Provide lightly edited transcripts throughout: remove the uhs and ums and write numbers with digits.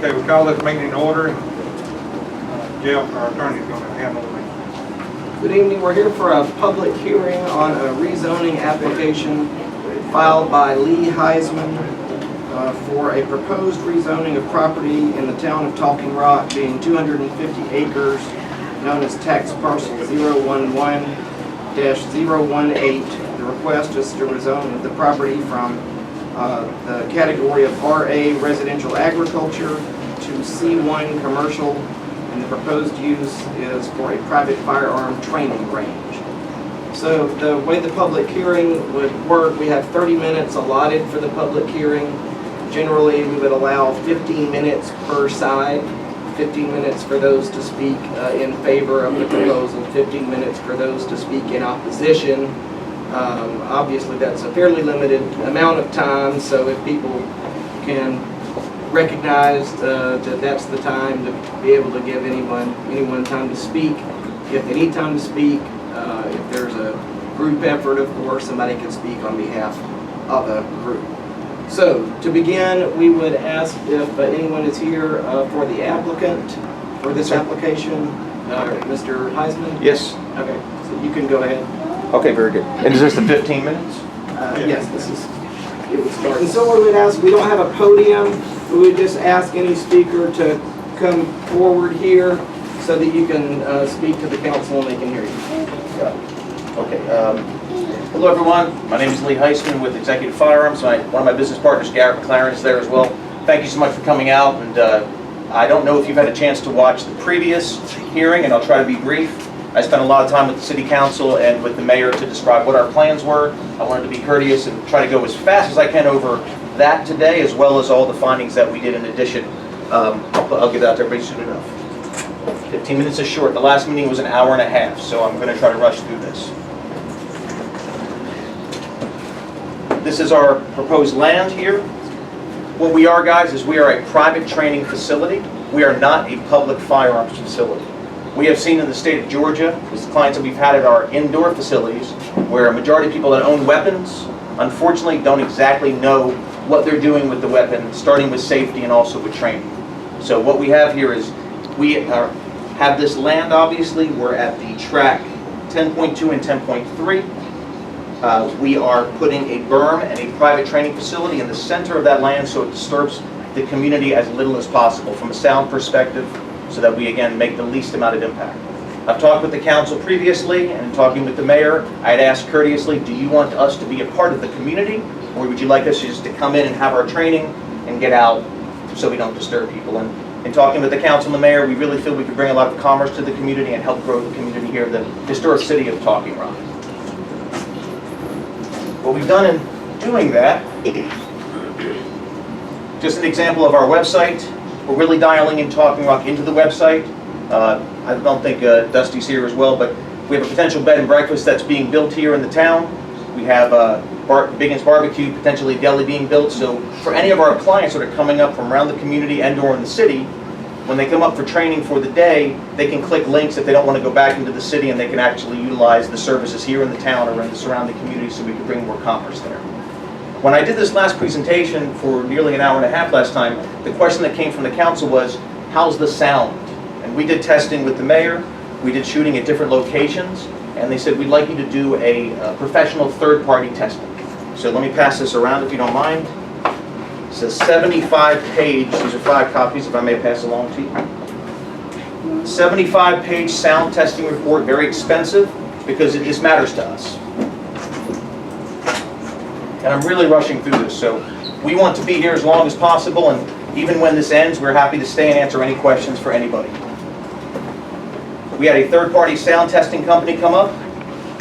Okay, we call this meeting in order. Jeff, our attorney, is going to handle it. Good evening. We're here for a public hearing on a rezoning application filed by Lee Heisman for a proposed rezoning of property in the town of Talking Rock, being 250 acres, known as tax parcel 011-018. The request is to rezone the property from the category of RA residential agriculture to C1 commercial, and the proposed use is for a private firearm training range. So the way the public hearing would work, we have 30 minutes allotted for the public hearing. Generally, we would allow 15 minutes per side, 15 minutes for those to speak in favor of the proposal, 15 minutes for those to speak in opposition. Obviously, that's a fairly limited amount of time, so if people can recognize that that's the time to be able to give anyone time to speak. If they need time to speak, if there's a group effort, of course, somebody can speak on behalf of a group. So, to begin, we would ask if anyone is here for the applicant for this application. Mr. Heisman? Yes. Okay, so you can go ahead. Okay, very good. And is this the 15 minutes? Yes, this is, it would start. And so we would ask, we don't have a podium, we would just ask any speaker to come forward here so that you can speak to the council and they can hear you. Okay. Hello, everyone. My name is Lee Heisman with Executive Firearms. One of my business partners, Garrett McLaren, is there as well. Thank you so much for coming out. And I don't know if you've had a chance to watch the previous hearing, and I'll try to be brief. I spent a lot of time with the City Council and with the Mayor to describe what our plans were. I wanted to be courteous and try to go as fast as I can over that today, as well as all the findings that we did in addition. I'll get that to everybody soon enough. 15 minutes is short. The last meeting was an hour and a half, so I'm going to try to rush through this. This is our proposed land here. What we are, guys, is we are a private training facility. We are not a public firearms facility. We have seen in the state of Georgia, with the clients that we've had at our indoor facilities, where a majority of people that own weapons, unfortunately, don't exactly know what they're doing with the weapon, starting with safety and also with training. So what we have here is, we have this land, obviously. We're at the track 10.2 and 10.3. We are putting a berm and a private training facility in the center of that land so it disturbs the community as little as possible from a sound perspective, so that we, again, make the least amount of impact. I've talked with the council previously, and in talking with the mayor, I had asked courteously, do you want us to be a part of the community, or would you like us just to come in and have our training and get out so we don't disturb people? And in talking with the council and the mayor, we really feel we could bring a lot of commerce to the community and help grow the community here, the historic city of Talking Rock. What we've done in doing that, just an example of our website. We're really dialing in Talking Rock into the website. I don't think Dusty's here as well, but we have a potential bed and breakfast that's being built here in the town. We have Biggins Barbecue, potentially a deli being built. So for any of our clients that are coming up from around the community and or in the city, when they come up for training for the day, they can click links if they don't want to go back into the city, and they can actually utilize the services here in the town or in the surrounding community, so we can bring more commerce there. When I did this last presentation for nearly an hour and a half last time, the question that came from the council was, how's the sound? And we did testing with the mayor, we did shooting at different locations, and they said, we'd like you to do a professional third-party testing. So let me pass this around if you don't mind. It's a 75-page, these are 5 copies if I may pass along to you. 75-page sound testing report, very expensive, because this matters to us. And I'm really rushing through this, so we want to be here as long as possible, and even when this ends, we're happy to stay and answer any questions for anybody. We had a third-party sound testing company come up.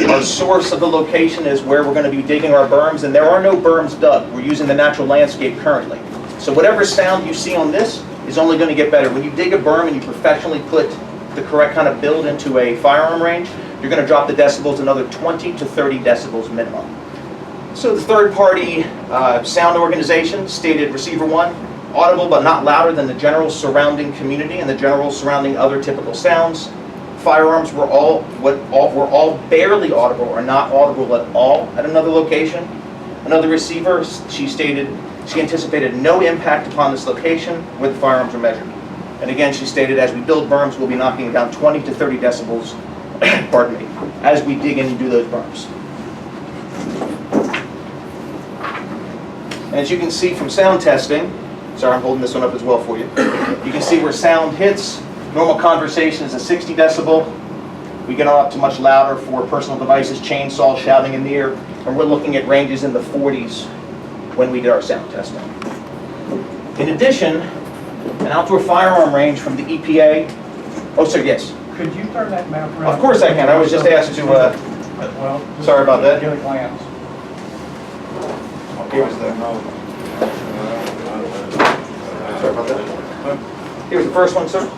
Our source of the location is where we're going to be digging our berms, and there are no berms dug. We're using the natural landscape currently. So whatever sound you see on this is only going to get better. When you dig a berm and you professionally put the correct kind of build into a firearm range, you're going to drop the decibels another 20 to 30 decibels minimum. So the third-party sound organization stated receiver 1, audible but not louder than the general surrounding community and the general surrounding other typical sounds. Firearms were all barely audible or not audible at all at another location. Another receiver, she stated, She anticipated no impact upon this location where the firearms were measured. And again, she stated, as we build berms, we'll be knocking it down 20 to 30 decibels, pardon me, as we dig in and do those berms. And as you can see from sound testing, sorry, I'm holding this one up as well for you. You can see where sound hits. Normal conversation is a 60 decibel. We get on up to much louder for personal devices, chainsaw, shouting in the ear, and we're looking at ranges in the 40s when we did our sound testing. In addition, an outdoor firearm range from the EPA. Oh, sir, yes. Could you turn that map around? Of course I can. I was just asked to, well, just sorry about that. Get a glance. Here's the, sorry about that. Here's the first one, sir.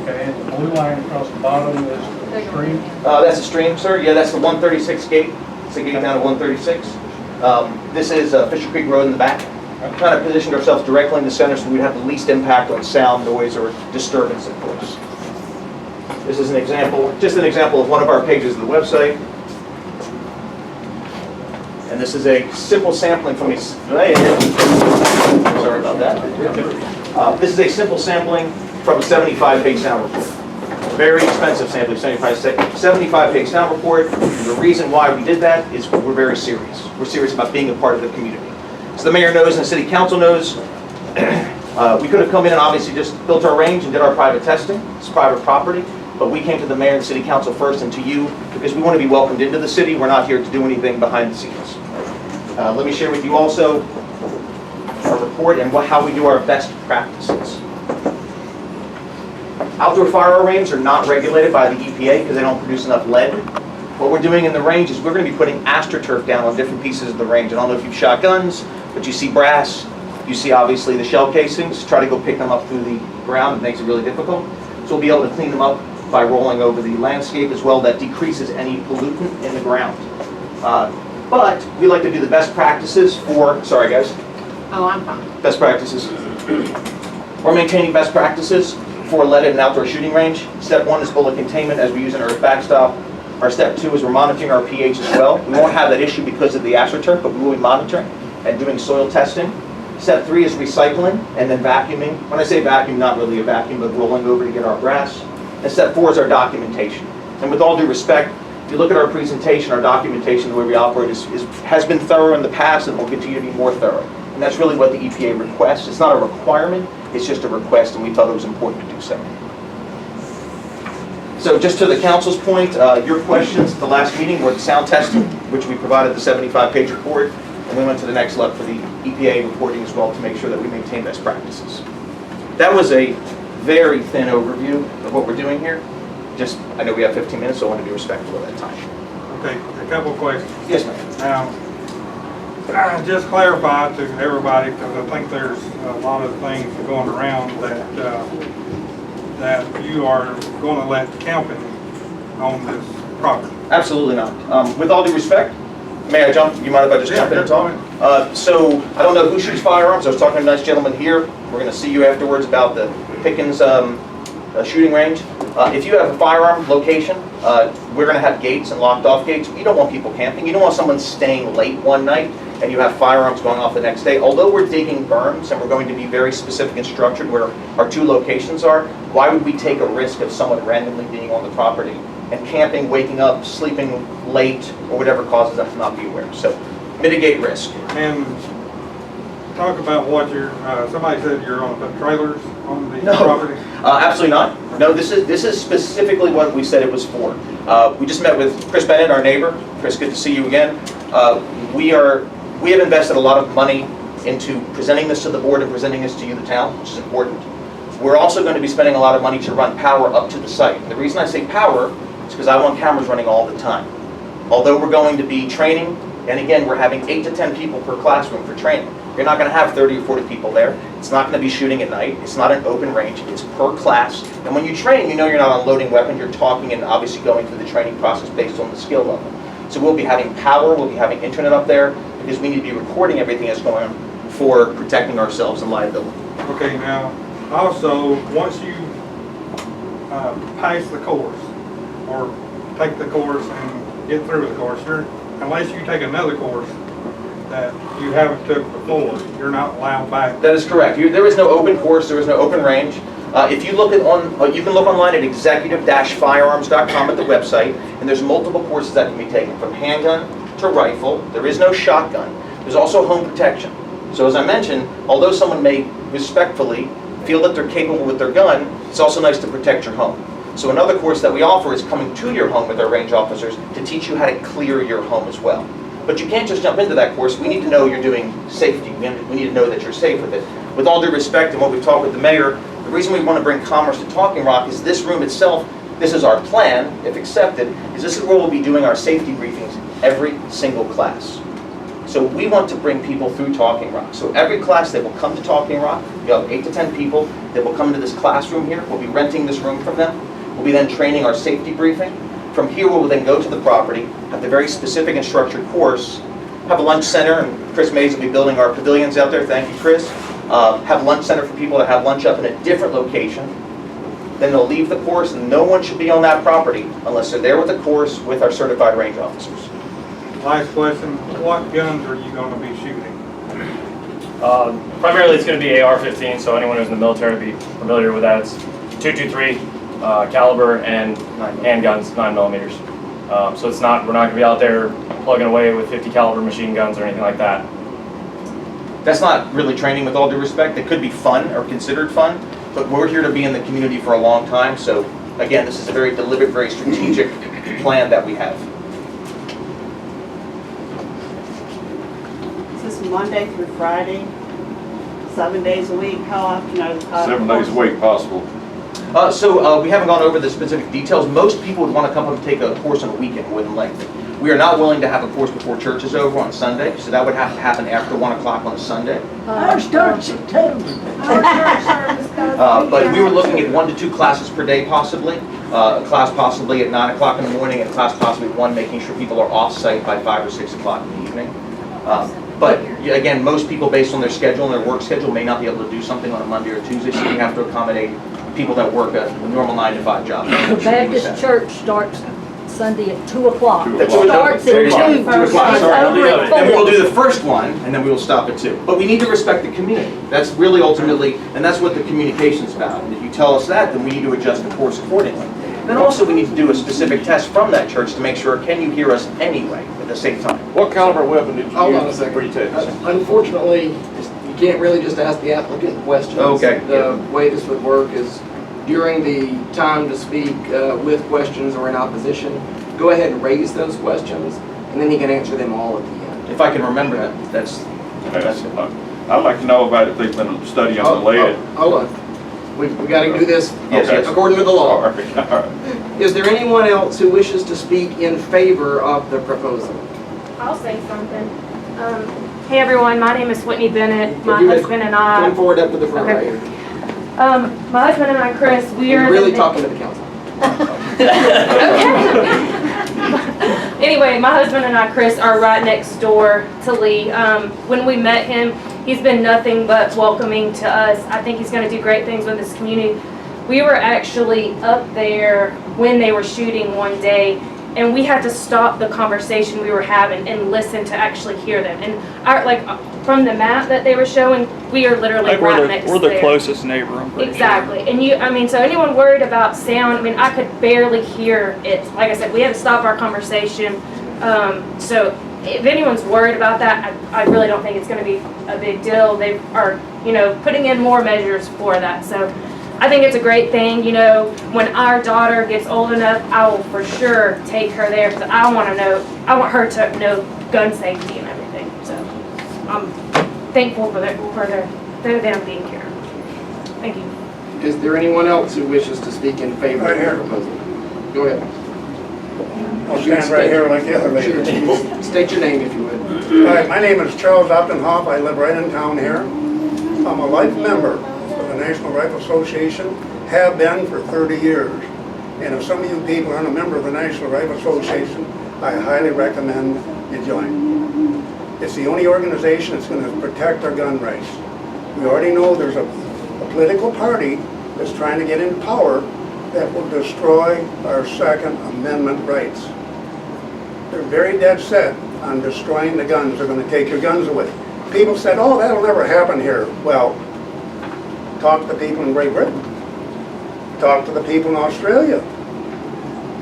Okay, and the blue line across the bottom is the stream. That's a stream, sir. Yeah, that's the 136 gate. It's a gate down to 136. This is Fisher Creek Road in the back. I've kind of positioned ourselves directly in the center so we'd have the least impact on sound, noise, or disturbance, of course. This is an example, just an example of one of our pages of the website. And this is a simple sampling from these. Sorry about that. This is a simple sampling from a 75-page sound report. Very expensive sampling, 75-page sound report. The reason why we did that is we're very serious. We're serious about being a part of the community. So the mayor knows and the city council knows. We could have come in and obviously just built our range and did our private testing. It's private property. But we came to the mayor and city council first and to you because we want to be welcomed into the city. We're not here to do anything behind the scenes. Let me share with you also our report and how we do our best practices. Outdoor firearm ranges are not regulated by the EPA because they don't produce enough lead. What we're doing in the range is we're going to be putting AstroTurf down on different pieces of the range. I don't know if you've shot guns, but you see brass, you see obviously the shell casings. Try to go pick them up through the ground. It makes it really difficult. So we'll be able to clean them up by rolling over the landscape as well. That decreases any pollutant in the ground. But we like to do the best practices for, sorry guys. Oh, I'm fine. Best practices. We're maintaining best practices for lead at an outdoor shooting range. Step 1 is bullet containment as we use an earth backstop. Our step 2 is we're monitoring our pH as well. We won't have that issue because of the AstroTurf, but we will be monitoring and doing soil testing. Step 3 is recycling and then vacuuming. When I say vacuum, not really a vacuum, but rolling over to get our brass. And step 4 is our documentation. And with all due respect, if you look at our presentation, our documentation, the way we operate has been thorough in the past and will continue to be more thorough. And that's really what the EPA requests. It's not a requirement, it's just a request, and we thought it was important to do so. So just to the council's point, your questions at the last meeting were the sound testing, which we provided the 75-page report, and we went to the next level for the EPA reporting as well to make sure that we maintain best practices. That was a very thin overview of what we're doing here. Just, I know we have 15 minutes, so I want to be respectful of that time. Okay, a couple of questions. Yes, ma'am. Now, just clarify to everybody, because I think there's a lot of things going around that you are going to let camping on this property. Absolutely not. With all due respect, may I jump? You mind if I just jump in and talk? So, I don't know who shoots firearms. I was talking to a nice gentleman here. We're going to see you afterwards about the Pickens shooting range. If you have a firearm location, we're going to have gates and locked off gates. You don't want people camping. You don't want someone staying late one night and you have firearms going off the next day. Although we're digging berms and we're going to be very specific and structured where our 2 locations are, why would we take a risk of someone randomly being on the property and camping, waking up, sleeping late, or whatever causes them to not be aware? So mitigate risk. And talk about what you're, somebody said you're on the trailers on the No. property? Absolutely not. No, this is specifically what we said it was for. We just met with Chris Bennett, our neighbor. Chris, good to see you again. We have invested a lot of money into presenting this to the board and presenting this to you, the town, which is important. We're also going to be spending a lot of money to run power up to the site. And the reason I say power is because I want cameras running all the time. Although we're going to be training, and again, we're having 8 to 10 people per classroom for training. You're not going to have 30 or 40 people there. It's not going to be shooting at night. It's not an open range. It's per class. And when you train, you know you're not unloading weapons. You're talking and obviously going through the training process based on the skill level. So we'll be having power. We'll be having internet up there because we need to be recording everything that's going on for protecting ourselves and liability. Okay, now, also, once you pass the course or take the course and get through the course, unless you take another course, that you haven't took before, you're not allowed back. That is correct. There is no open course, there is no open range. If you look you can look online at executive-firearms.com at the website, and there's multiple courses that can be taken, from handgun to rifle. There is no shotgun. There's also home protection. So as I mentioned, although someone may respectfully feel that they're capable with their gun, it's also nice to protect your home. So another course that we offer is coming to your home with our range officers to teach you how to clear your home as well. But you can't just jump into that course. We need to know you're doing safety. We need to know that you're safe with it. With all due respect, and what we've talked with the mayor, the reason we want to bring commerce to Talking Rock is this room itself, this is our plan, if accepted, is this is where we'll be doing our safety briefings every single class. So we want to bring people through Talking Rock. So every class that will come to Talking Rock, you have 8 to 10 people that will come into this classroom here. We'll be renting this room from them. We'll be then training our safety briefing. From here, we'll then go to the property, have the very specific and structured course, have a lunch center, and Chris Mays will be building our pavilions out there. Thank you, Chris. Have lunch center for people to have lunch up in a different location. Then they'll leave the course, and no one should be on that property unless they're there with the course with our certified range officers. Last question, what guns are you going to be shooting? Primarily it's going to be AR-15, so anyone who's in the military will be familiar with that. It's .223 caliber and handguns, 9mm. So it's not, we're not going to be out there plugging away with 50 caliber machine guns or anything like that. That's not really training, with all due respect. It could be fun or considered fun, but we're here to be in the community for a long time. So again, this is a very deliberate, very strategic plan that we have. Is this Monday through Friday, 7 days a week? How often are the 7 days a week possible. So we haven't gone over the specific details. Most people would want to come up and take a course on a weekend more than likely. We are not willing to have a course before church is over on Sunday, so that would have to happen after 1 o'clock on a Sunday. Ours starts at 10. But we were looking at 1 to 2 classes per day possibly. A class possibly at 9 o'clock in the morning, and a class possibly at 1, making sure people are off-site by 5 or 6 o'clock in the evening. But again, most people, based on their schedule and their work schedule, may not be able to do something on a Monday or Tuesday, so we have to accommodate people that work a normal 9 to 5 job. The Baptist church starts Sunday at 2 o'clock. 2 It o'clock. starts at 2. There you go. 2 o'clock, It's sorry. over at And we'll 4. do the first one, and then we will stop at 2. But we need to respect the community. That's really ultimately, and that's what the communication's about. And if you tell us that, then we need to adjust the course accordingly. Then also we need to do a specific test from that church to make sure, can you hear us anyway at the same time? What caliber weapon did you Hold on a use second. pre-test? Unfortunately, you can't really just ask the applicant questions. Okay. The way this would work is during the time to speak with questions or in opposition, go ahead and raise those questions, and then he can answer them all at the end. If I can remember that, that's I'd like to know about if they've been studying the lead. Hold on. We got to do this Yes, yes. according to the law. All right. Is there anyone else who wishes to speak in favor of the proposal? I'll say something. Hey everyone, my name is Whitney Bennett. My If you would husband and Come I, forward up to the front Okay. right here. my husband and I, Chris, we are You're really talking to the council. Okay. Anyway, my husband and I, Chris, are right next door to Lee. When we met him, he's been nothing but welcoming to us. I think he's going to do great things with this community. We were actually up there when they were shooting one day, and we had to stop the conversation we were having and listen to actually hear them. And from the map that they were showing, we are literally right next to We're the there. closest neighbor, I'm pretty Exactly. And so anyone worried about sound, I could barely hear it. Like I said, we had to stop our conversation. So if anyone's worried about that, I really don't think it's going to be a big deal. They are, putting in more measures for that. So I think it's a great thing. When our daughter gets old enough, I will for sure take her there because I want her to know gun safety and everything. So I'm thankful for them being here. Thank you. Is there anyone else who wishes to speak in favor Right here. of the proposal? Go ahead. I'll stand right here like the other lady. State your name if you would. Hi, my name is Charles Optenhoff. I live right in town here. I'm a life member of the National Rifle Association, have been for 30 years. And if some of you people aren't a member of the National Rifle Association, I highly recommend you join. It's the only organization that's going to protect our gun rights. We already know there's a political party that's trying to get in power that will destroy our Second Amendment rights. They're very dead set on destroying the guns. They're gonna take your guns away. People said, oh, that'll never happen here. Well, talk to people in Great Britain. Talk to the people in Australia.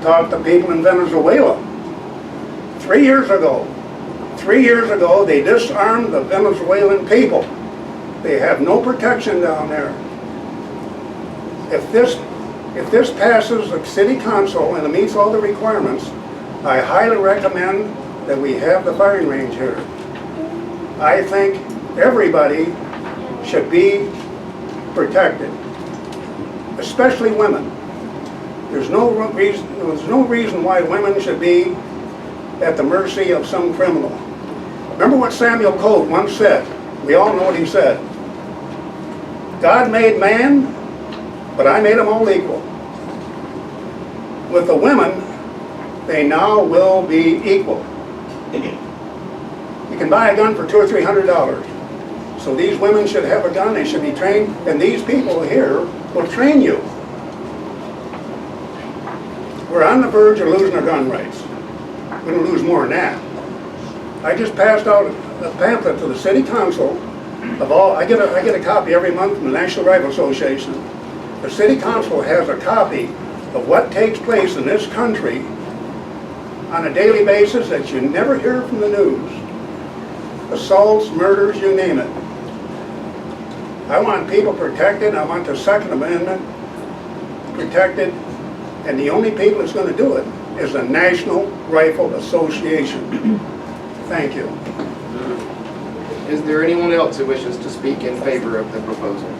Talk to people in Venezuela. 3 years ago, they disarmed the Venezuelan people. They have no protection down there. If this passes the city council and it meets all the requirements, I highly recommend that we have the firing range here. I think everybody should be protected, especially women. There's no reason why women should be at the mercy of some criminal. Remember what Samuel Colt once said? We all know what he said. God made man, but I made them all equal. With the women, they now will be equal. You can buy a gun for $200 or $300. So these women should have a gun, they should be trained, and these people here will train you. We're on the verge of losing our gun rights. We're going to lose more than that. I just passed out a pamphlet to the city council of all, I get a copy every month from the National Rifle Association. The city council has a copy of what takes place in this country on a daily basis that you never hear from the news. Assaults, murders, you name it. I want people protected. I want the Second Amendment protected. And the only people that's going to do it is the National Rifle Association. Thank you. Is there anyone else who wishes to speak in favor of the proposal?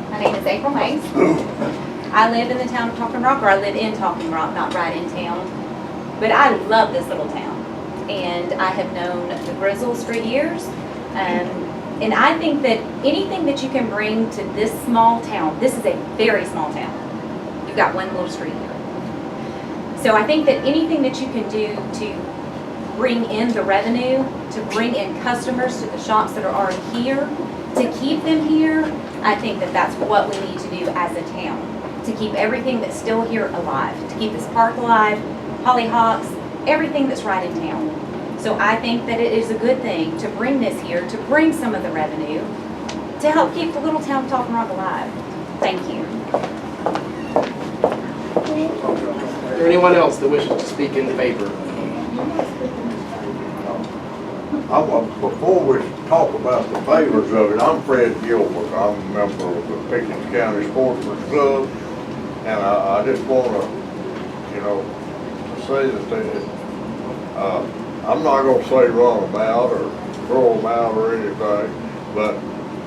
My name is April Mays. I live in the town of Talking Rock, or I live in Talking Rock, not right in town. But I love this little town. And I have known the Grizzles for years. And I think that anything that you can bring to this small town, this is a very small town. You've got one little street here. So I think that anything that you can do to bring in the revenue, to bring in customers to the shops that are already here, to keep them here, I think that that's what we need to do as a town, to keep everything that's still here alive, to keep this park alive, hollyhocks, everything that's right in town. So I think that it is a good thing to bring this here, to bring some of the revenue, to help keep the little town of Talking Rock alive. Thank you. Is there anyone else that wishes to speak in favor? Before we talk about the favors of it, I'm Fred Gilbert. I'm a member of the Pickens County Sportsman's Club, and I just want to say that I'm not going to say run them out or throw them out or anything, but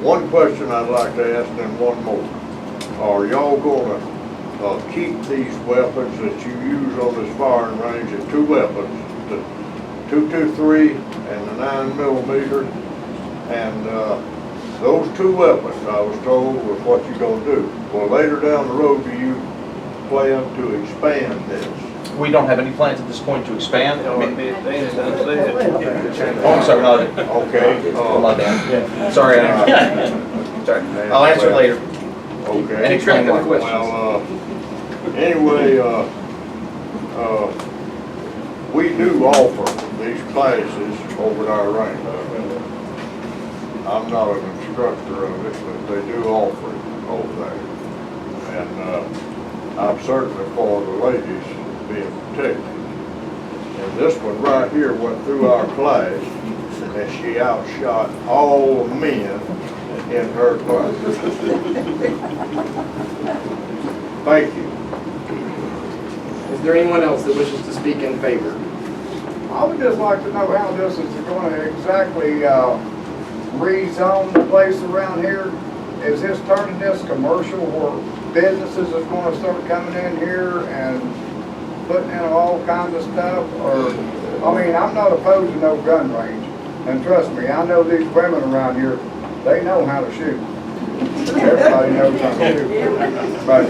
one question I'd like to ask and one more. Are y'all going to keep these weapons that you use on this firing range at two weapons, the .223 and the 9mm, and those two weapons, I was told, was what you're going to do. Well, later down the road, do you plan to expand this? We don't have any plans at this point to expand. I mean, Oh, I'm sorry, no, okay. my bad. Sorry, sorry. I'll answer later. Okay. And explain why. Well, anyway, we do offer these classes over at our range. I'm not an instructor of it, but they do offer it over there. And I'm certainly for the ladies being protected. And this one right here went through our class, and she outshot all the men in her class. Thank you. Is there anyone else that wishes to speak in favor? I would just like to know how this is going to exactly rezone the place around here. Is this turning this commercial where businesses is going to start coming in here and putting in all kinds of stuff? Or, I mean, I'm not opposed to no gun range. And trust me, I know these women around here, they know how to shoot. Everybody knows how to shoot. But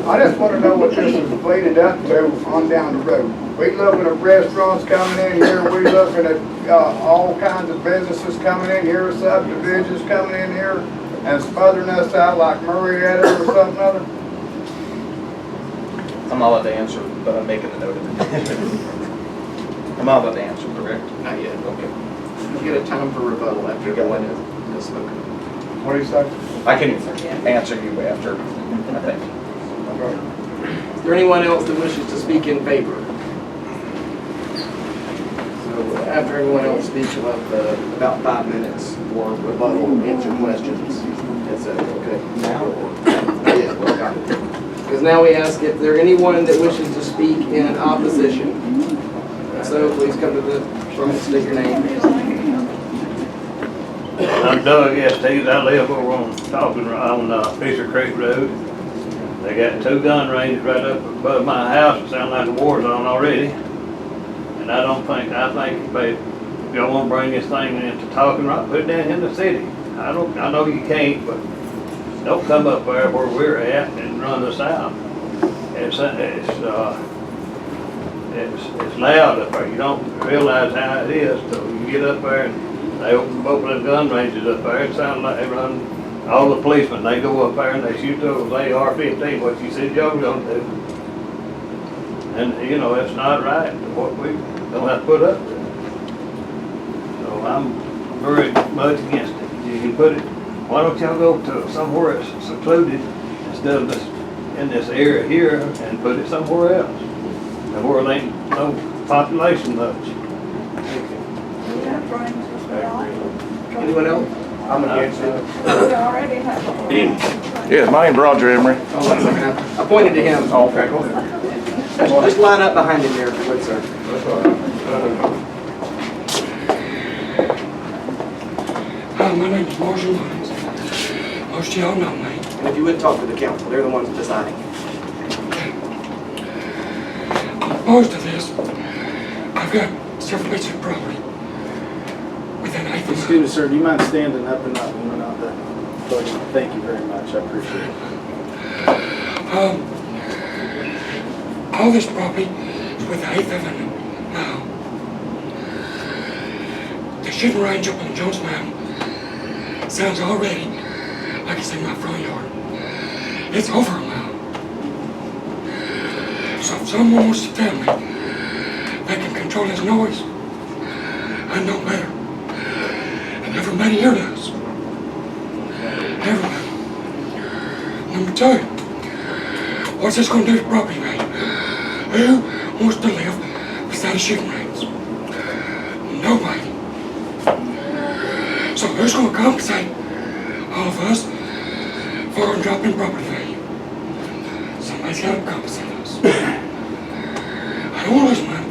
I just want to know what this is leading up to on down the road. We looking at restaurants coming in here. We looking at all kinds of businesses coming in here, subdivisions coming in here, and smothering us out like Marietta or something other. I'm not allowed to answer, but I'm making a note of it. I'm about to answer, correct? Not yet. Okay. You get a time for rebuttal after everyone has spoken. What do you say? I can answer you after, I think. Is there anyone else that wishes to speak in favor? So after everyone else speaks, we'll have about 5 minutes for rebuttal, answer questions. Is that okay? Now? Yeah, well, got it. Because now we ask if there anyone that wishes to speak in opposition. So please come to the front and state your name. I'm Doug Estes. I live over on Fisher Creek Road. They got 2 gun ranges right up above my house. It sounds like a war zone already. And I think if y'all want to bring this thing into Talking Rock, put it down in the city. I know you can't, but don't come up there where we're at and run us out. It's loud up there. You don't realize how it is till you get up there and they open both of the gun ranges up there. It sounds like they run, all the policemen, they go up there and they shoot those AR-15, what you said Joe gonna do. And, you know, it's not right, what we don't have to put up with. So I'm very much against it. You can put it, why don't y'all go to somewhere that's secluded instead of this, in this area here, and put it somewhere else? And where there ain't no population much. Anyone else? I'm against it. Yeah, my name's Roger Emery. Oh, one second. I pointed to him. Oh, okay, go ahead. Just line up behind him there, if you would, sir. Hi, my name is Marshall Lyons. Most of y'all know me. And if you would talk to the council, they're the ones deciding. I'm opposed to this. I've got several bits of property within 8 of Excuse me, sir, do you mind standing up and not moving out there? Thank you very much, I appreciate it. All this property is with the 8th Avenue now. The shooting range up on Jones Mountain sounds already like it's in my front yard. It's over a mile. So if someone wants to tell me they can control this noise, I know better. And everybody here does. Everybody. Number 2, what's this going to do to property value? Who wants to live beside a shooting range? Nobody. So who's going to compensate all of us for a drop in property value? Somebody's got to compensate us. I don't want to lose money.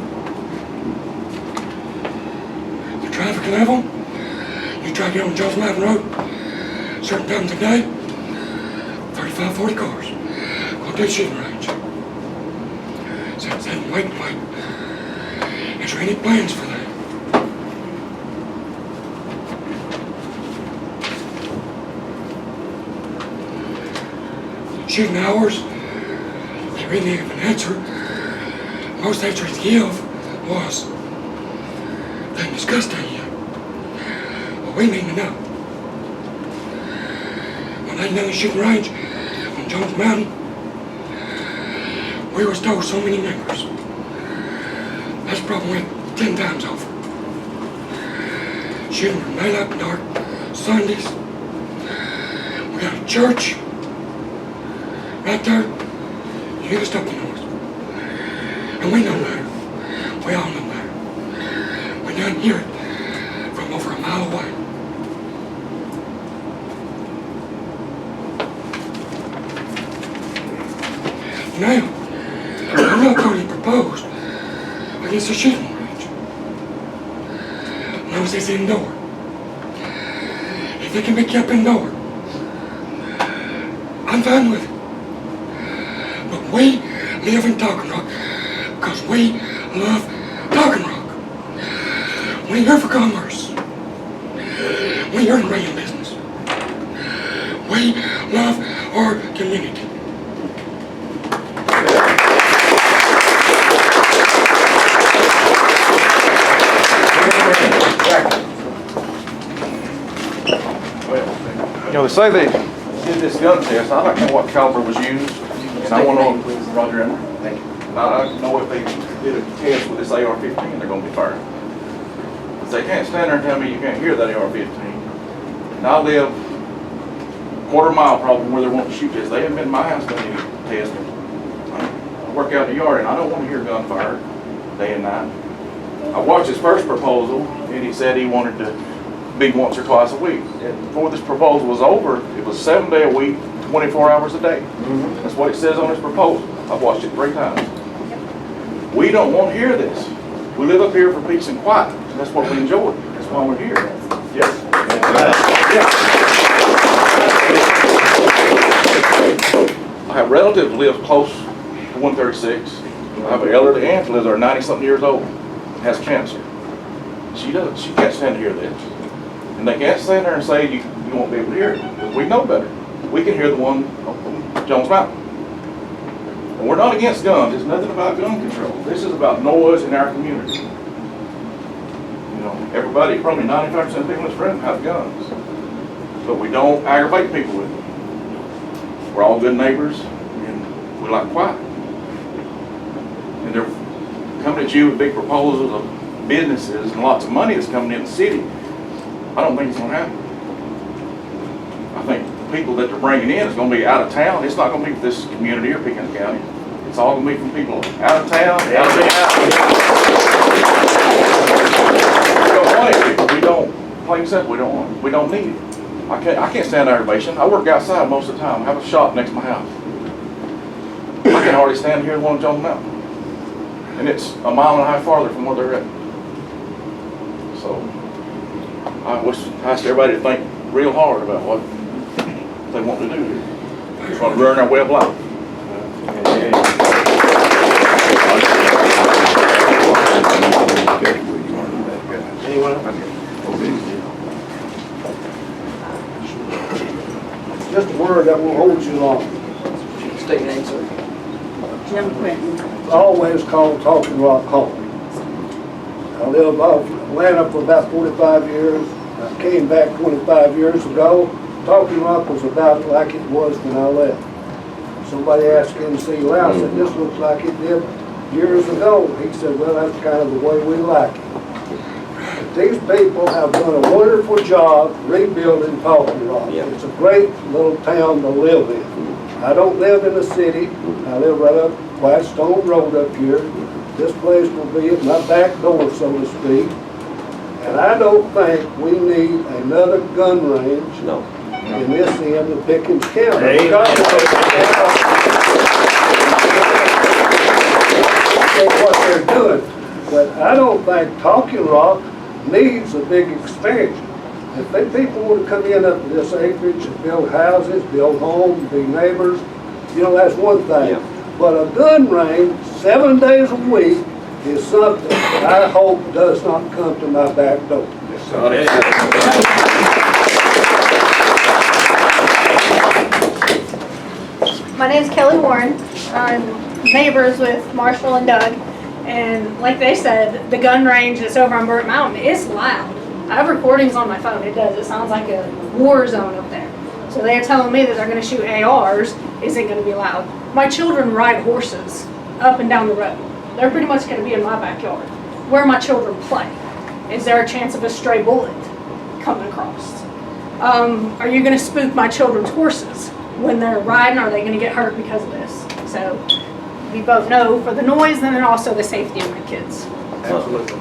The traffic level, you try to get on Jones Mountain Road, certain times a day, 35, 40 cars. Going to the shooting range. So I said, wait. Is there any plans for that? Shooting hours, they really have an answer. Most answers they give was, they haven't discussed that yet. But we need to know. When they done the shooting range on Jones Mountain, we was told so many numbers. That's probably 10 times over. Shooting from daylight to dark, Sundays. We got a church right there. You hear the stop the noise. And we know better. We all know better. We done hear it from over a mile away. Now, I'm not going to propose against the shooting range. As long as it's indoor. If it can be kept indoor, I'm fine with it. But we live in Talking Rock because we love Talking Rock. We ain't here for commerce. We here to run a business. We love our community. You know, they say they did this gun test. I'd like to know what caliber was used. And I want to know, Roger Emery. Thank you. I know if they did did a test with this AR-15, they're gonna be fired. But they can't stand there and tell me you can't hear that AR-15. And I live a quarter mile probably from where they want to shoot this. They haven't been in my house doing any testing. I work out in the yard and I don't want to hear gunfire day and night. I watched his first proposal and he said he wanted to be once or twice a week. And before this proposal was over, it was 7 days a week, 24 hours a day. That's what it says on his proposal. I've watched it 3 times. We don't want to hear this. We live up here for peace and quiet. And that's what we enjoy. That's why we're here. Yes. I have relatives who live close to 136. I have an elderly aunt who lives there 90-something years old, has cancer. She can't stand to hear this. And they can't stand there and say you won't be able to hear it. Because we know better. We can hear the one on Jones Mountain. And we're not against guns. It's nothing about gun control. This is about noise in our community. You know, everybody, probably 95% of people in this room have guns. But we don't aggravate people with them. We're all good neighbors, and we like quiet. And they're coming at you with big proposals of businesses and lots of money that's coming in the city. I don't think it's going to happen. I think the people that they're bringing in is going to be out of town. It's not going to be for this community or Pickens County. It's all going to be from people out of town, out of We don't want it. We don't, plain and simple, we don't want it. We don't need it. I can't stand aggravation. I work outside most of the time. I have a shop next to my house. I can hardly stand here in one of Jones Mountain. And it's a mile and a half farther from where they're at. So, I wish I asked everybody to think real hard about what they want to do here. Just want to ruin our way of life. Anyone? Just a word that won't hold you long. State name, sir. Jim Quinton. It's always called Talking Rock home. I lived off Atlanta for about 45 years. I came back 25 years ago. Talking Rock was about like it was when I left. Somebody asked him to see you out. I said, this looks like it did years ago. He said, well, that's kind of the way we like it. But these people have done a wonderful job rebuilding Talking Rock. It's a great little town to live in. I don't live in the city. I live right up Whitestone Road up here. This place will be at my back door, so to speak. And I don't think we need another gun range in this end of Pickens County. That's what they're doing. But I don't think Talking Rock needs a big expansion. If they people want to come in up to this acreage and build houses, build homes, be neighbors, you know, that's one thing. But a gun range, 7 days a week, is something that I hope does not come to my back door. My name's Kelly Warren. I'm neighbors with Marshall and Doug. And like they said, the gun range that's over on Burt Mountain is loud. I have recordings on my phone. It does. It sounds like a war zone up there. So they're telling me that they're going to shoot ARs isn't going to be loud. My children ride horses up and down the road. They're pretty much going to be in my backyard where my children play. Is there a chance of a stray bullet coming across? Are you going to spook my children's horses when they're riding? Are they going to get hurt because of this? So we both know for the noise and then also the safety of my kids. Absolutely.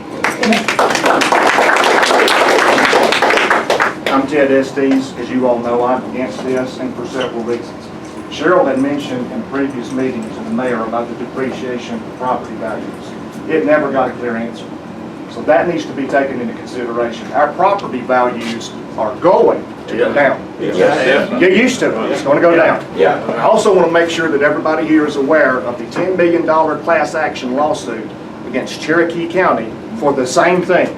I'm Ted Estes. As you all know, I'm against this, and for several reasons. Cheryl had mentioned in previous meetings to the mayor about the depreciation of property values. It never got a clear answer. So that needs to be taken into consideration. Our property values are going to go down. Get used to it. It's going to go down. I also want to make sure that everybody here is aware of the $10 million class action lawsuit against Cherokee County for the same thing.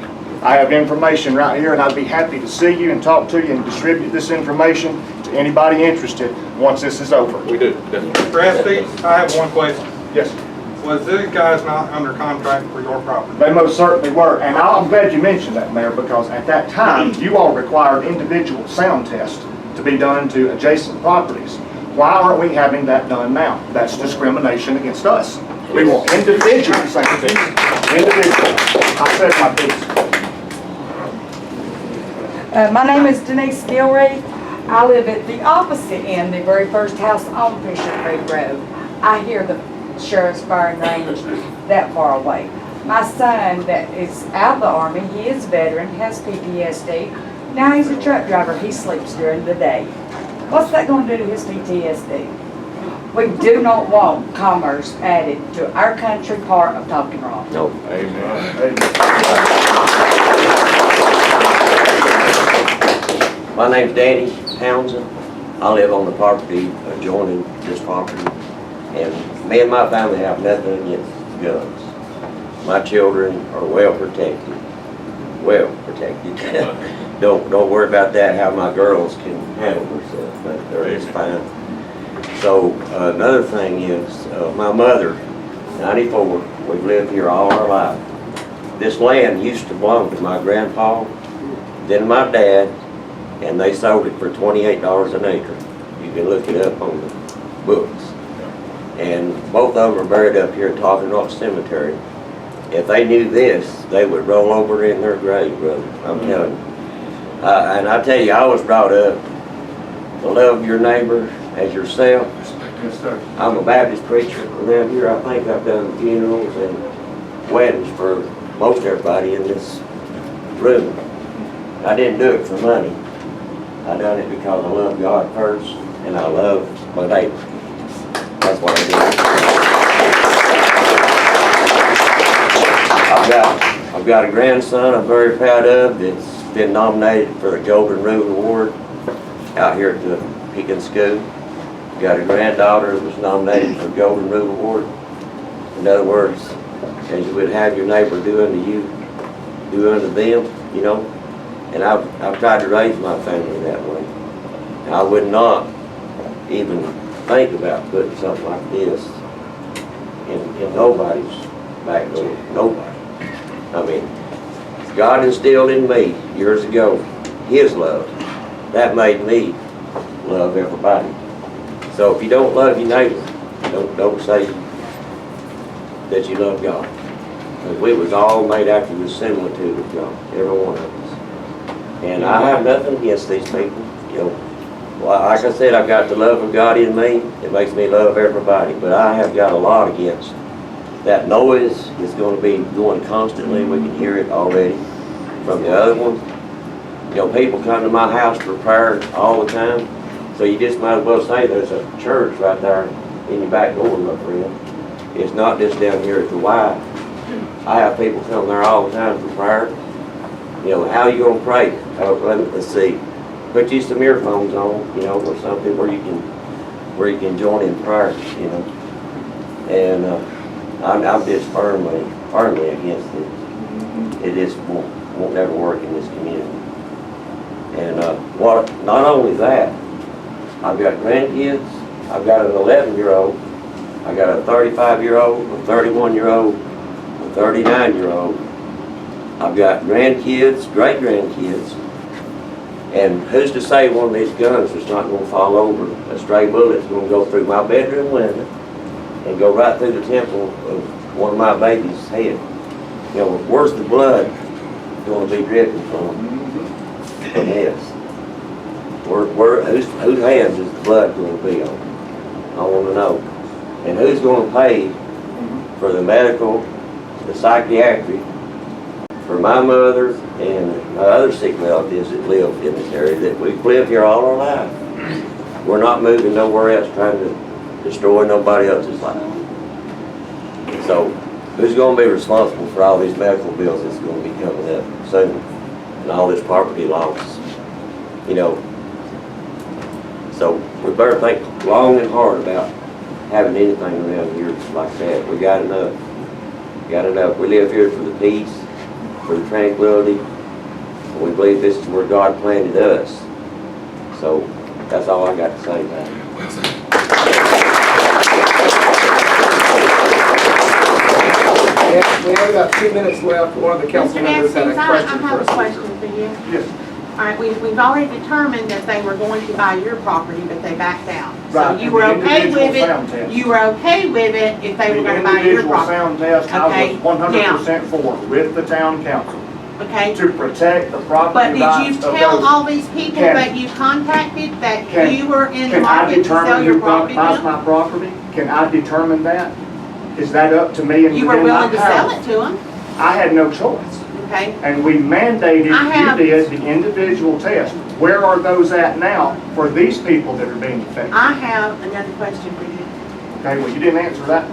I have information right here, and I'd be happy to see you and talk to you and distribute this information to anybody interested once this is over. We do. Mr. Estes, I have one question. Yes. Was these guys not under contract for your property? They most certainly were, and I'm glad you mentioned that, Mayor, because at that time, you all required individual sound tests to be done to adjacent properties. Why aren't we having that done now? That's discrimination against us. We want individual sanctions. Individual. I said my piece. My name is Denise Gilreath. I live at the opposite end, the very first house on Fisher Creek Road. I hear the sheriff's firing range that far away. My son that is out of the Army, he is a veteran, has PTSD. Now he's a truck driver, he sleeps during the day. What's that going to do to his PTSD? We do not want commerce added to our country part of Talking Rock. No. Amen. My name's Danny Townsend. I live on the property adjoining this property. And me and my family have nothing against guns. My children are well protected. Well protected. Don't worry about that, how my girls can handle themselves, but they're just fine. So another thing is, my mother, 94, we've lived here all our life. This land used to belong to my grandpa, then my dad, and they sold it for $28 an acre. You can look it up on the books. And both of them are buried up here at Talking Rock Cemetery. If they knew this, they would roll over in their grave, brother. I'm telling you. And I tell you, I was brought up to love your neighbor as yourself. Yes, sir. I'm a Baptist preacher around here. I think I've done funerals and weddings for most everybody in this room. I didn't do it for money. I done it because I love God first and I love my neighbor. That's what I did. I've got a grandson I'm very proud of that's been nominated for the Golden Root Award out here at the Pekin School. Got a granddaughter that was nominated for the Golden Root Award. In other words, as you would have your neighbor do unto you, do unto them, you know. And I've tried to raise my family that way. And I would not even think about putting something like this in nobody's back door. Nobody. I mean, God instilled in me years ago His love. That made me love everybody. So if you don't love your neighbor, don't say that you love God. Because we was all made after the similitude of God, every one of us. And I have nothing against these people. You know, well, like I said, I've got the love of God in me. It makes me love everybody. But I have got a lot against that noise. Is going to be going constantly. We can hear it already from the other one. You know, people come to my house for prayer all the time. So you just might as well say there's a church right there in your back door, my friend. It's not just down here at the Y. I have people come there all the time for prayer. You know, how you gonna pray? Let's see. Put you some earphones on, you know, or something where you can join in prayer, you know. And I'm just firmly against it. It just won't never work in this community. And not only that, I've got grandkids. I've got an 11-year-old. I got a 35-year-old, a 31-year-old, a 39-year-old. I've got grandkids, great-grandkids. And who's to say one of these guns is not going to fall over? A stray bullet's going to go through my bedroom window and go right through the temple of one of my baby's head. You know, where's the blood going to be dripping from this? Whose hands is the blood going to be on? I want to know. And who's going to pay for the medical, the psychiatric, for my mother and my other sick relatives that live in this area, that we've lived here all our life. We're not moving nowhere else trying to destroy nobody else's life. So who's going to be responsible for all these medical bills that's going to be coming up soon and all this property loss? You know, so we better think long and hard about having anything around here like that. We got enough. We live here for the peace, for the tranquility. And we believe this is where God planted us. So that's all I got to say about it. We only got 2 minutes left. One of the council members had a question I have a for us. question for you. Yes. All right, we've already determined that they were going to buy your property, but they backed out. So Right, you were and the okay individual with sound it, test. you were okay with it if they were gonna buy your The individual property. sound test, I Okay, was 100% for, with the town council, Okay, to protect the but property did rights you of tell those. all these people Can- that you contacted that Can- you were in the Can I market to sell determine your who property buys to? my property? Can I determine that? Is that up to me and You were within my willing to sell power? it to them, I had no choice. okay? And we mandated, I have- you did, the individual test. Where are those at now for these people that are being affected? I have another question for you. Okay, well, you didn't answer that.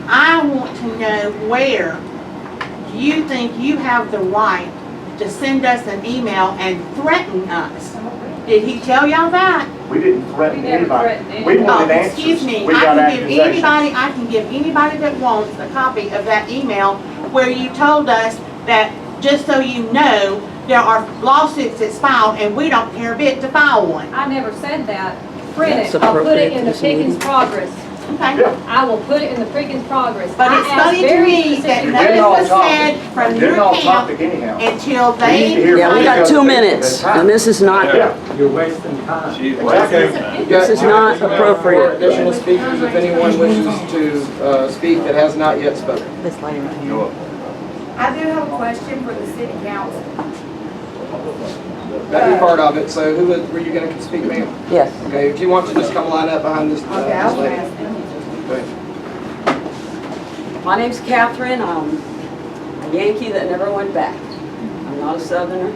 I want to know where you think you have the right to send us an email and threaten us. Did he tell y'all that? We didn't threaten We never anybody. threatened We wanted Oh, answers. excuse me, We I got can give accusations. anybody that wants a copy of that email where you told us that, just so you know, there are lawsuits that's filed and we don't care a bit to file one. I never said that. Print That's it, I'll put it appropriate in the this meeting. Pickens Progress. Okay? Yeah. I will put it in the Pickens Progress. But I it's asked funny to very me that specific- nothing was topic. said from Getting your off camp topic anyhow. until We need to they. hear Yeah, we from got the 2 other minutes, people. and this is not, Yeah. You're wasting time. this is not appropriate. Additional speakers, if anyone wishes to speak that has not yet spoken. This lady right here. I do have a question for the city council. That'd be part of it, so were you gonna speak, ma'am? Yes. Okay, if you want to just come line up behind this, Okay, this I'll lady. pass. Okay. My name's Catherine. I'm a Yankee that never went back. I'm not a Southerner,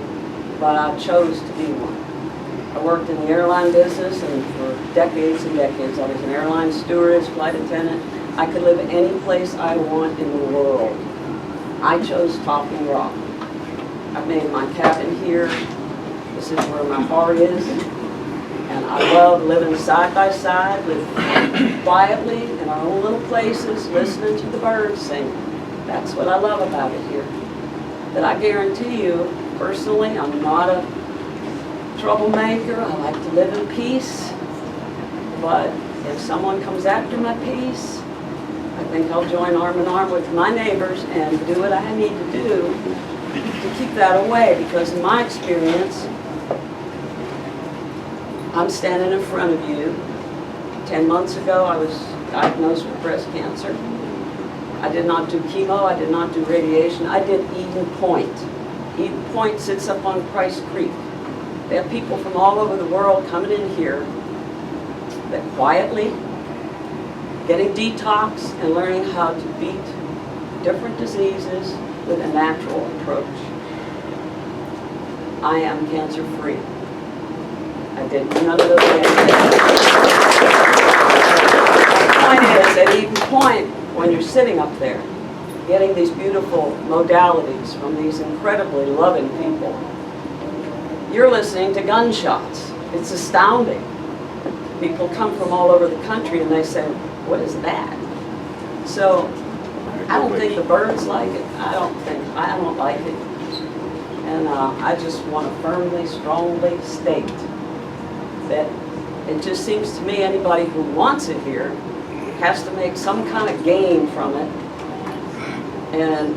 but I chose to be one. I worked in the airline business, and for decades and decades, I was an airline stewardess, flight attendant. I could live any place I want in the world. I chose Talking Rock. I've made my cabin here. This is where my heart is. And I love living side by side, live quietly in our own little places, listening to the birds sing. That's what I love about it here. But I guarantee you, personally, I'm not a troublemaker. I like to live in peace. But if someone comes after my peace, I think I'll join arm in arm with my neighbors and do what I need to do to keep that away. Because in my experience, I'm standing in front of you. 10 months ago, I was diagnosed with breast cancer. I did not do chemo, I did not do radiation, I did Eden Point. Eden Point sits up on Price Creek. They have people from all over the world coming in here that quietly, getting detox and learning how to beat different diseases with a natural approach. I am cancer-free. I did none of those things. The point is, at Eden Point, when you're sitting up there, getting these beautiful modalities from these incredibly loving people, you're listening to gunshots. It's astounding. People come from all over the country and they say, what is that? So, I don't think the birds like it. I don't like it. And I just want to firmly, strongly state that it just seems to me anybody who wants it here has to make some kind of gain from it. And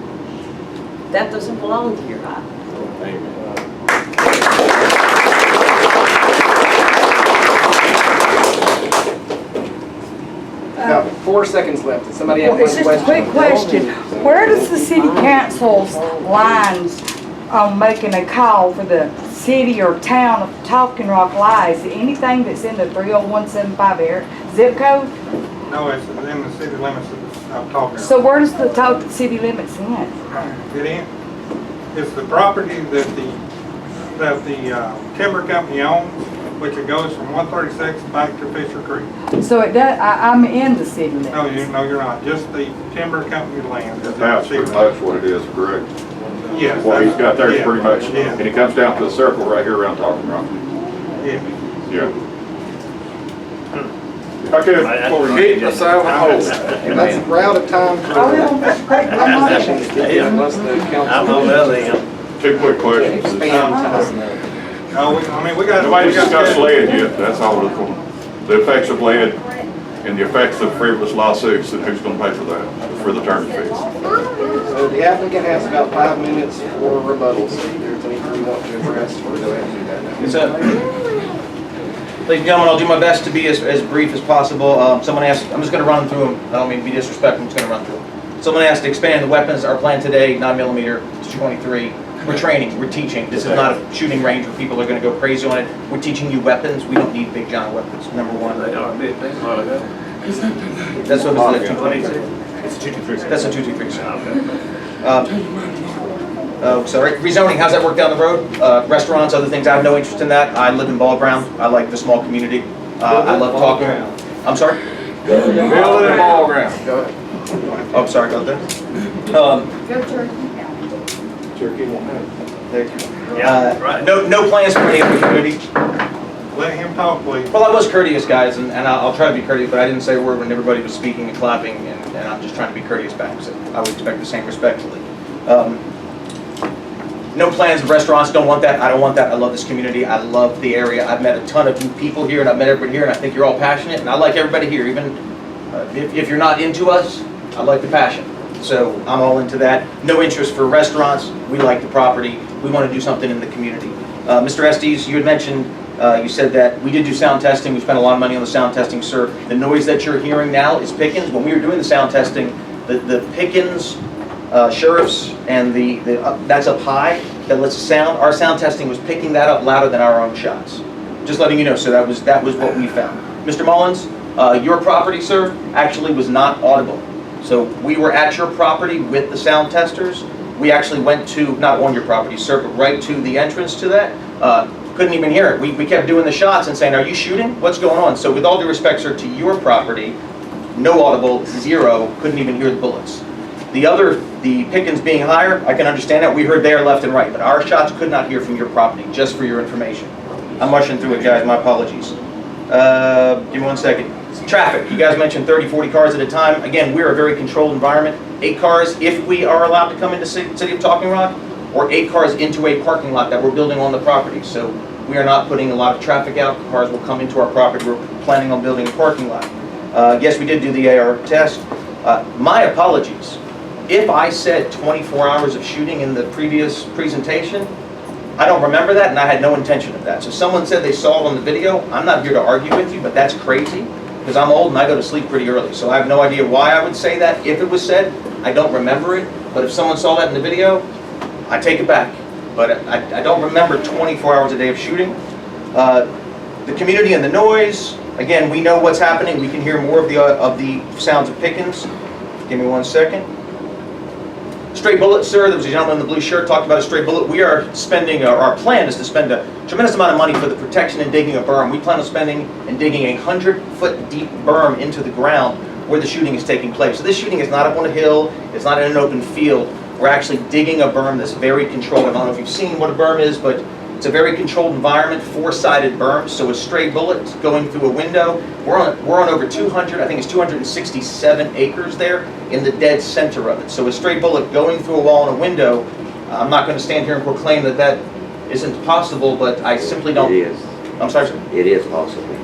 that doesn't belong here. About 4 seconds left. Does somebody have Well, one it's just a quick question. Where does the city council's lines on making a call for the city or town of Talking Rock lies? Anything that's in the 30175 area zip code? No, it's in the city limits that I'm talking about. So where does the city limits in? It in, it's the property that the timber company owns, which it goes from 136 back to Fisher Creek. So it does, I'm in the city limits. No, you're not, just the timber company land. is in the That's city pretty much what it is, correct? Yes. What he's got there is Yeah, pretty much, yeah. and it comes down to the circle right here around Talking Rock. Yeah. Yeah. Okay, keep the silent hold. And that's we're of time for unless the council. 2 quick questions. No, we got. Nobody discussed lead yet, that's all the effects of lead and the effects of frivolous lawsuits, and who's gonna pay for that, for the attorney fees. So the applicant has about 5 minutes for rebuttals. If there's any you want to address, we'll go ahead and do that now. It's ladies and gentlemen, I'll do my best to be as brief as possible. Someone asked, I'm just going to run through them. I don't mean to be disrespectful, I'm just going to run through them. Someone asked to expand the weapons. Our plan today, 9mm, 223. We're training, we're teaching. This is not a shooting range where people are going to go crazy on it. We're teaching you weapons. We don't need big giant weapons, number one. They are big things. That's what it's a 222. It's a 223. That's a 223, sir. Sorry. Rezoning, how's that work down the road? Restaurants, other things, I have no interest in that. I live in Ball Ground. I like the small community. I love talking. I'm sorry? Build it in Ball Ground. Go ahead. Oh, sorry about that. Go Turkey. Turkey won't have. There you go. No plans for any other community. Let him talk, please. Well, I was courteous, guys, and I'll try to be courteous, but I didn't say a word when everybody was speaking and clapping, and I'm just trying to be courteous back, so I would expect the same respectfully. No plans of restaurants, don't want that, I don't want that. I love this community, I love the area. I've met a ton of new people here, and I've met everybody here, and I think you're all passionate, and I like everybody here, even if you're not into us, I like the passion. So I'm all into that. No interest for restaurants, we like the property, we want to do something in the community. Mr. Estes, you had mentioned, you said that we did do sound testing, we spent a lot of money on the sound testing, sir. The noise that you're hearing now is Pickens. When we were doing the sound testing, the Pickens sheriffs and that's up high, that lets us sound, our sound testing was picking that up louder than our own shots. Just letting you know, so that was what we found. Mr. Mullins, your property, sir, actually was not audible. So we were at your property with the sound testers. We actually went to, not on your property, sir, but right to the entrance to that. Couldn't even hear it. We kept doing the shots and saying, are you shooting? What's going on? So with all due respect, sir, to your property, no audible, zero, couldn't even hear the bullets. The Pickens being higher, I can understand that. We heard there left and right, but our shots could not hear from your property, just for your information. I'm rushing through it, guys, my apologies. Give me one second. Traffic, you guys mentioned 30, 40 cars at a time. Again, we're a very controlled environment. 8 cars, if we are allowed to come into City of Talking Rock, or 8 cars into a parking lot that we're building on the property. So we are not putting a lot of traffic out. Cars will come into our property. We're planning on building a parking lot. Yes, we did do the AR test. My apologies. If I said 24 hours of shooting in the previous presentation, I don't remember that, and I had no intention of that. So someone said they saw it on the video. I'm not here to argue with you, but that's crazy, because I'm old and I go to sleep pretty early. So I have no idea why I would say that. If it was said, I don't remember it. But if someone saw that in the video, I take it back. But I don't remember 24 hours a day of shooting. The community and the noise, again, we know what's happening. We can hear more of the sounds of Pickens. Give me one second. Stray bullets, sir. There was a gentleman in the blue shirt talked about a stray bullet. We are spending, our plan is to spend a tremendous amount of money for the protection and digging a berm. We plan on spending and digging a 100-foot deep berm into the ground where the shooting is taking place. So this shooting is not up on a hill. It's not in an open field. We're actually digging a berm that's very controlled. I don't know if you've seen what a berm is, but it's a very controlled environment, 4-sided berm. So a stray bullet going through a window. We're on over 200, I think it's 267 acres there in the dead center of it. So a stray bullet going through a wall and a window, I'm not going to stand here and proclaim that that isn't possible, but I simply don't. It is. I'm sorry, sir? It is possible.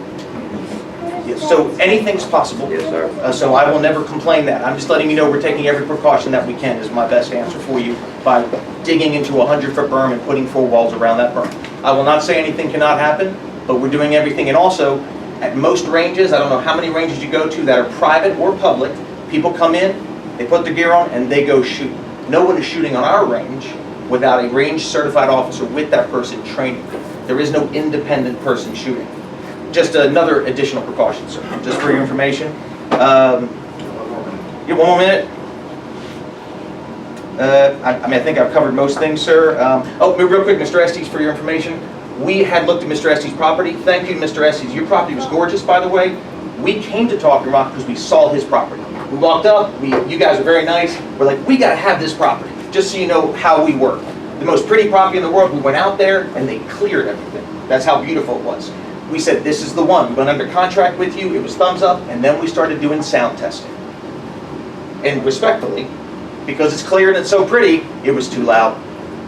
Yes, so anything's possible. Yes, sir. So I will never complain that. I'm just letting you know we're taking every precaution that we can is my best answer for you by digging into a 100-foot berm and putting 4 walls around that berm. I will not say anything cannot happen, but we're doing everything. And also, at most ranges, I don't know how many ranges you go to that are private or public, people come in, they put their gear on, and they go shoot. No one is shooting on our range without a range certified officer with that person training. There is no independent person shooting. Just another additional precaution, sir, just for your information. Give 1 more minute. I think I've covered most things, sir. Real quick, Mr. Estes, for your information. We had looked at Mr. Estes' property. Thank you, Mr. Estes. Your property was gorgeous, by the way. We came to Talking Rock because we saw his property. We walked up. You guys are very nice. We're like, we got to have this property, just so you know how we work. The most pretty property in the world. We went out there, and they cleared everything. That's how beautiful it was. We said, this is the one. We went under contract with you. It was thumbs up, and then we started doing sound testing. And respectfully, because it's clear and it's so pretty, it was too loud.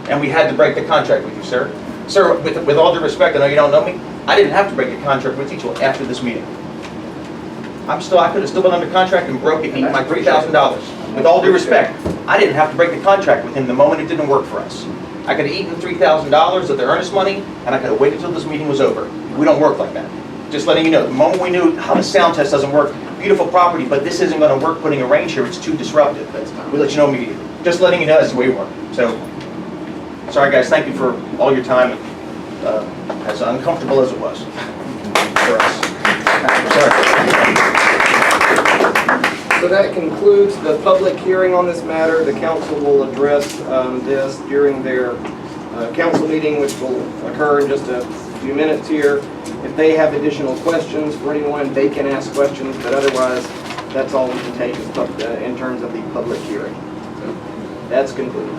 And we had to break the contract with you, sir. Sir, with all due respect, I know you don't know me, I didn't have to break a contract with you until after this meeting. I could have still been under contract and broke it, eaten my $3,000. With all due respect, I didn't have to break the contract with him the moment it didn't work for us. I could have eaten $3,000 of their earnest money, and I could have waited until this meeting was over. We don't work like that. Just letting you know, the moment we knew how the sound test doesn't work, beautiful property, but this isn't gonna work putting a range here, it's too disruptive. We let you know immediately. Just letting you know that's the way we work. So, sorry guys, thank you for all your time, as uncomfortable as it was for us. Sorry. So that concludes the public hearing on this matter. The council will address this during their council meeting, which will occur in just a few minutes here. If they have additional questions for anyone, they can ask questions, but otherwise, that's all we can take in terms of the public hearing. So that's concluded.